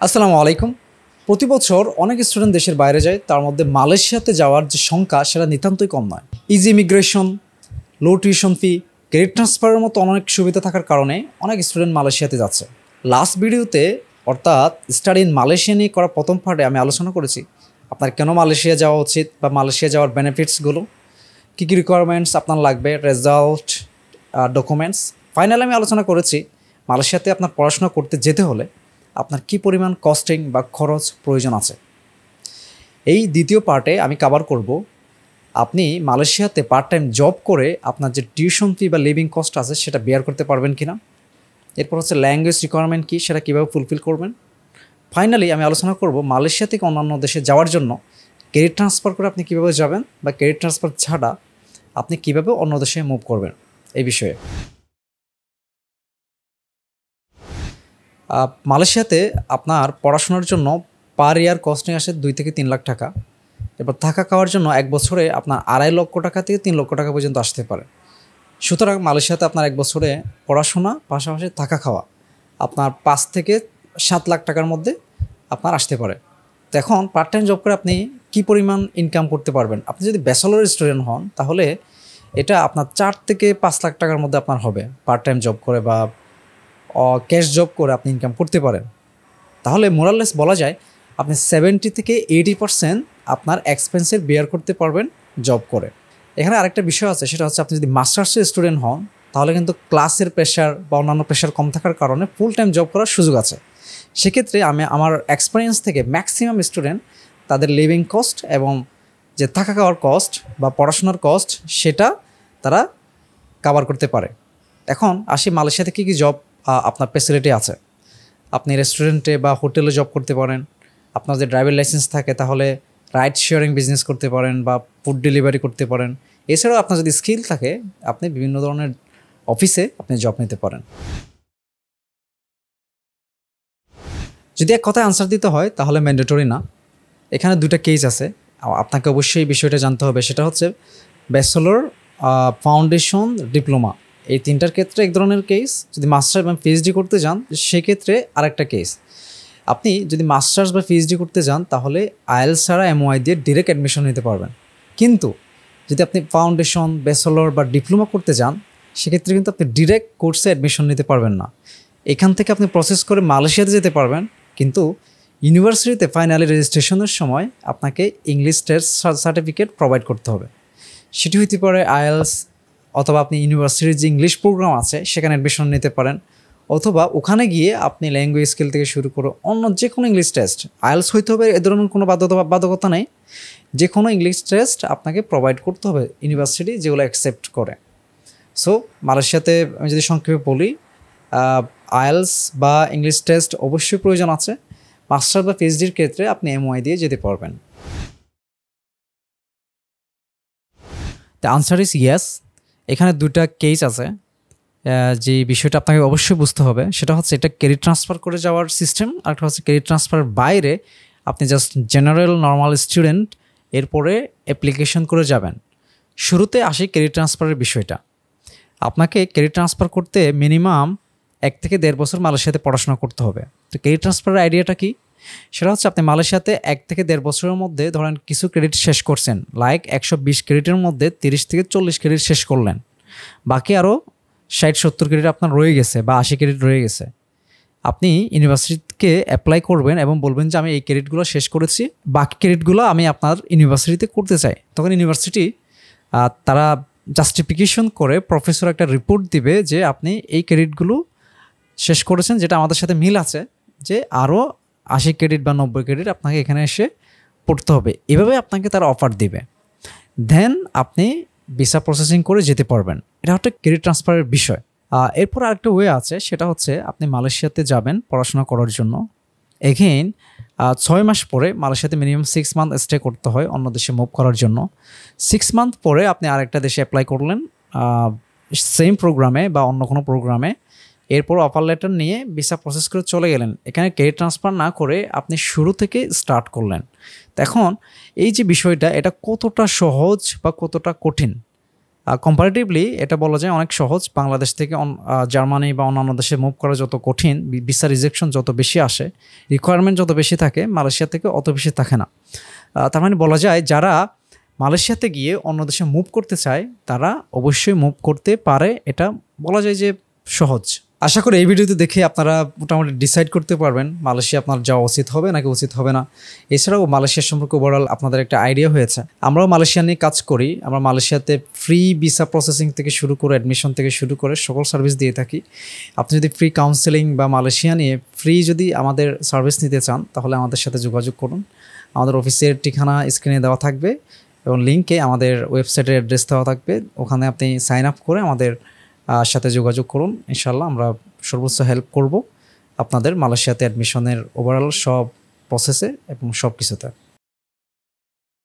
আসসালামু আলাইকুম। প্রতি বছর অনেক স্টুডেন্ট দেশের বাইরে যায়, তার মধ্যে মালয়েশিয়াতে যাওয়ার যে সংখ্যা সেটা নিতান্তই কম নয়। ইজি ইমিগ্রেশন, লো টিউশন ফি, ক্রেডিট ট্রান্সফারের মতো অনেক সুবিধা থাকার কারণে অনেক স্টুডেন্ট মালয়েশিয়াতে যাচ্ছে। লাস্ট ভিডিওতে অর্থাৎ স্টাডি ইন মালয়েশিয়া নিয়ে করা প্রথম পার্টে আমি আলোচনা করেছি আপনার কেন মালয়েশিয়া যাওয়া উচিত বা মালয়েশিয়া যাওয়ার বেনিফিটসগুলো, কী কী রিকোয়ারমেন্টস আপনার লাগবে, রেজাল্ট, ডকুমেন্টস। ফাইনালি আমি আলোচনা করেছি মালয়েশিয়াতে আপনার পড়াশোনা করতে যেতে হলে আপনার কী পরিমাণ কস্টিং বা খরচ প্রয়োজন আছে। এই দ্বিতীয় পার্টে আমি কভার করব আপনি মালয়েশিয়াতে পার্ট টাইম জব করে আপনার যে টিউশন ফি বা লিভিং কস্ট আছে সেটা বেয়ার করতে পারবেন কিনা। এরপর হচ্ছে ল্যাঙ্গুয়েজ রিকোয়ারমেন্ট কী, সেটা কীভাবে ফুলফিল করবেন। ফাইনালি আমি আলোচনা করব মালয়েশিয়া থেকে অন্যান্য দেশে যাওয়ার জন্য ক্রেডিট ট্রান্সফার করে আপনি কীভাবে যাবেন বা ক্রেডিট ট্রান্সফার ছাড়া আপনি কীভাবে অন্য দেশে মুভ করবেন এই বিষয়ে। মালয়েশিয়াতে আপনার পড়াশোনার জন্য পার ইয়ার কস্টিং আসে 2 থেকে 3 লাখ টাকা। এবার থাকা খাওয়ার জন্য এক বছরে আপনার 2.5 লক্ষ টাকা থেকে 3 লক্ষ টাকা পর্যন্ত আসতে পারে। সুতরাং মালয়েশিয়াতে আপনার এক বছরে পড়াশোনা পাশাপাশি থাকা খাওয়া আপনার 5 থেকে 7 লাখ টাকার মধ্যে আপনার আসতে পারে। তো এখন পার্ট টাইম জব করে আপনি কী পরিমাণ ইনকাম করতে পারবেন। আপনি যদি ব্যাচেলর স্টুডেন্ট হন তাহলে এটা আপনার 4 থেকে 5 লাখ টাকার মধ্যে আপনার হবে পার্ট টাইম জব করে বা ক্যাশ জব করে আপনি ইনকাম করতে পারেন। তাহলে মোরাললেস বলা যায় আপনি 70 থেকে 80% আপনার এক্সপেন্সের বেয়ার করতে পারবেন জব করে। এখানে আরেকটা বিষয় আছে, সেটা হচ্ছে আপনি যদি মাস্টার্সের স্টুডেন্ট হন তাহলে কিন্তু ক্লাসের প্রেশার বা অন্যান্য প্রেশার কম থাকার কারণে ফুল টাইম জব করার সুযোগ আছে। সেক্ষেত্রে আমি আমার এক্সপিরিয়েন্স থেকে ম্যাক্সিমাম স্টুডেন্ট তাদের লিভিং কস্ট এবং যে থাকা খাওয়ার কস্ট বা পড়াশোনার কস্ট সেটা তারা কভার করতে পারে। এখন আসি মালয়েশিয়াতে কী কী জব আপনার ফ্যাসিলিটি আছে। আপনি রেস্টুরেন্টে বা হোটেলে জব করতে পারেন। আপনার যদি ড্রাইভিং লাইসেন্স থাকে তাহলে রাইড শেয়ারিং বিজনেস করতে পারেন বা ফুড ডেলিভারি করতে পারেন। এছাড়াও আপনার যদি স্কিল থাকে আপনি বিভিন্ন ধরনের অফিসে আপনি জব নিতে পারেন। যদি এক কথায় আনসার দিতে হয় তাহলে ম্যান্ডেটরি না। এখানে 2টা কেস আছে, আপনাকে অবশ্যই এই বিষয়টা জানতে হবে। সেটা হচ্ছে ব্যাচেলর, ফাউন্ডেশন, ডিপ্লোমা, এই 3টার ক্ষেত্রে এক ধরনের কেস। যদি মাস্টার্স বা পিএইচডি করতে যান সেক্ষেত্রে আরেকটা কেস। আপনি যদি মাস্টার্স বা পিএইচডি করতে যান তাহলে আইএলটিএস ছাড়া এমওআই দিয়ে ডিরেক্ট অ্যাডমিশন নিতে পারবেন। কিন্তু যদি আপনি ফাউন্ডেশন, ব্যাচেলর বা ডিপ্লোমা করতে যান সেক্ষেত্রে কিন্তু আপনি ডিরেক্ট কোর্সে অ্যাডমিশন নিতে পারবেন না। এখান থেকে আপনি প্রসেস করে মালয়েশিয়াতে যেতে পারবেন, কিন্তু ইউনিভার্সিটিতে ফাইনালি রেজিস্ট্রেশনের সময় আপনাকে ইংলিশ টেস্ট সার্টিফিকেট প্রোভাইড করতে হবে। সেটি হইতে পারে আইএলটিএস, অথবা আপনি ইউনিভার্সিটির যে ইংলিশ প্রোগ্রাম আছে সেখানে অ্যাডমিশন নিতে পারেন, অথবা ওখানে গিয়ে আপনি ল্যাঙ্গুয়েজ স্কিল থেকে শুরু করে অন্য যে কোনো ইংলিশ টেস্ট, আইএলটিএস হইতে হবে এ ধরনের কোনো বাধ্যকতা নেই। যে কোনো ইংলিশ টেস্ট আপনাকে প্রোভাইড করতে হবে ইউনিভার্সিটি যেগুলো অ্যাকসেপ্ট করে। সো মালয়েশিয়াতে আমি যদি সংক্ষেপে বলি, আইএলটিএস বা ইংলিশ টেস্ট অবশ্যই প্রয়োজন আছে। মাস্টার বা পিএইচডির ক্ষেত্রে আপনি এমওআই দিয়ে যেতে পারবেন। The answer is yes. এখানে 2টা কেস আছে। যে বিষয়টা আপনাকে অবশ্যই বুঝতে হবে সেটা হচ্ছে এটা ক্রেডিট ট্রান্সফার করে যাওয়ার সিস্টেম, আর একটা হচ্ছে ক্রেডিট ট্রান্সফারের বাইরে আপনি জাস্ট জেনারেল নর্মাল স্টুডেন্ট এরপরে অ্যাপ্লিকেশন করে যাবেন। শুরুতে আসি ক্রেডিট ট্রান্সফারের বিষয়টা। আপনাকে ক্রেডিট ট্রান্সফার করতে মিনিমাম 1 থেকে 1.5 বছর মালয়েশিয়াতে পড়াশোনা করতে হবে। তো ক্রেডিট ট্রান্সফারের আইডিয়াটা কি? সেটা হচ্ছে আপনি মালয়েশিয়াতে 1 থেকে 1.5 বছরের মধ্যে ধরেন কিছু ক্রেডিট শেষ করছেন, লাইক 120 ক্রেডিটের মধ্যে 30 থেকে 40 ক্রেডিট শেষ করলেন, বাকি আরও 60-70 ক্রেডিট আপনার রয়ে গেছে বা 80 ক্রেডিট রয়ে গেছে। আপনি ইউনিভার্সিটিকে অ্যাপ্লাই করবেন এবং বলবেন যে আমি এই ক্রেডিটগুলো শেষ করেছি, বাকি ক্রেডিটগুলো আমি আপনার ইউনিভার্সিটিতে করতে চাই। তখন ইউনিভার্সিটি তারা জাস্টিফিকেশন করে প্রফেসর একটা রিপোর্ট দিবে যে আপনি এই ক্রেডিটগুলো শেষ করেছেন, যেটা আমাদের সাথে মিল আছে, যে আরও 80 ক্রেডিট বা 90 ক্রেডিট আপনাকে এখানে এসে পড়তে হবে। এভাবে আপনাকে তারা অফার দিবে, দেন আপনি ভিসা প্রসেসিং করে যেতে পারবেন। এটা হচ্ছে ক্রেডিট ট্রান্সফারের বিষয়। এরপর আরেকটা ওয়ে আছে, সেটা হচ্ছে আপনি মালয়েশিয়াতে যাবেন পড়াশোনা করার জন্য। এগেইন 6 মাস পরে মালয়েশিয়াতে মিনিমাম 6 মান্থ স্টে করতে হয় অন্য দেশে মুভ করার জন্য। 6 মান্থ পরে আপনি আরেকটা দেশে অ্যাপ্লাই করলেন সেম প্রোগ্রামে বা অন্য কোনো প্রোগ্রামে। এরপর অফার লেটার নিয়ে ভিসা প্রসেস করে চলে গেলেন। এখানে ক্রেডিট ট্রান্সফার না করে আপনি শুরু থেকে স্টার্ট করলেন। এখন এই যে বিষয়টা, এটা কতটা সহজ বা কতটা কঠিন কম্পারেটিভলি এটা বলা যায় অনেক সহজ। বাংলাদেশ থেকে জার্মানি বা অন্যান্য দেশে মুভ করা যত কঠিন, ভিসা রিজেকশন যত বেশি আসে, রিকোয়ারমেন্ট যত বেশি থাকে, মালয়েশিয়া থেকে অত বেশি থাকে না। তার মানে বলা যায় যারা মালয়েশিয়াতে গিয়ে অন্য দেশে মুভ করতে চায় তারা অবশ্যই মুভ করতে পারে, এটা বলা যায় যে সহজ। আশা করি এই ভিডিওতে দেখে আপনারা মোটামুটি ডিসাইড করতে পারবেন মালয়েশিয়া আপনার যাওয়া উচিত হবে নাকি উচিত হবে না। এছাড়াও মালয়েশিয়ার সম্পর্কে ওভারঅল আপনাদের একটা আইডিয়া হয়েছে। আমরাও মালয়েশিয়া নিয়ে কাজ করি। আমরা মালয়েশিয়াতে ফ্রি ভিসা প্রসেসিং থেকে শুরু করে অ্যাডমিশন থেকে শুরু করে সকল সার্ভিস দিয়ে থাকি। আপনি যদি ফ্রি কাউন্সেলিং বা মালয়েশিয়া নিয়ে ফ্রি যদি আমাদের সার্ভিস নিতে চান তাহলে আমাদের সাথে যোগাযোগ করুন। আমাদের অফিসের ঠিকানা স্ক্রিনে দেওয়া থাকবে এবং লিঙ্কে আমাদের ওয়েবসাইটের অ্যাড্রেস দেওয়া থাকবে। ওখানে আপনি সাইন আপ করে আমাদের সাথে যোগাযোগ করুন। ইনশাল্লাহ আমরা সর্বোচ্চ হেল্প করব আপনাদের মালয়েশিয়াতে অ্যাডমিশনের ওভারঅল সব প্রসেসে এবং সব কিছুতে।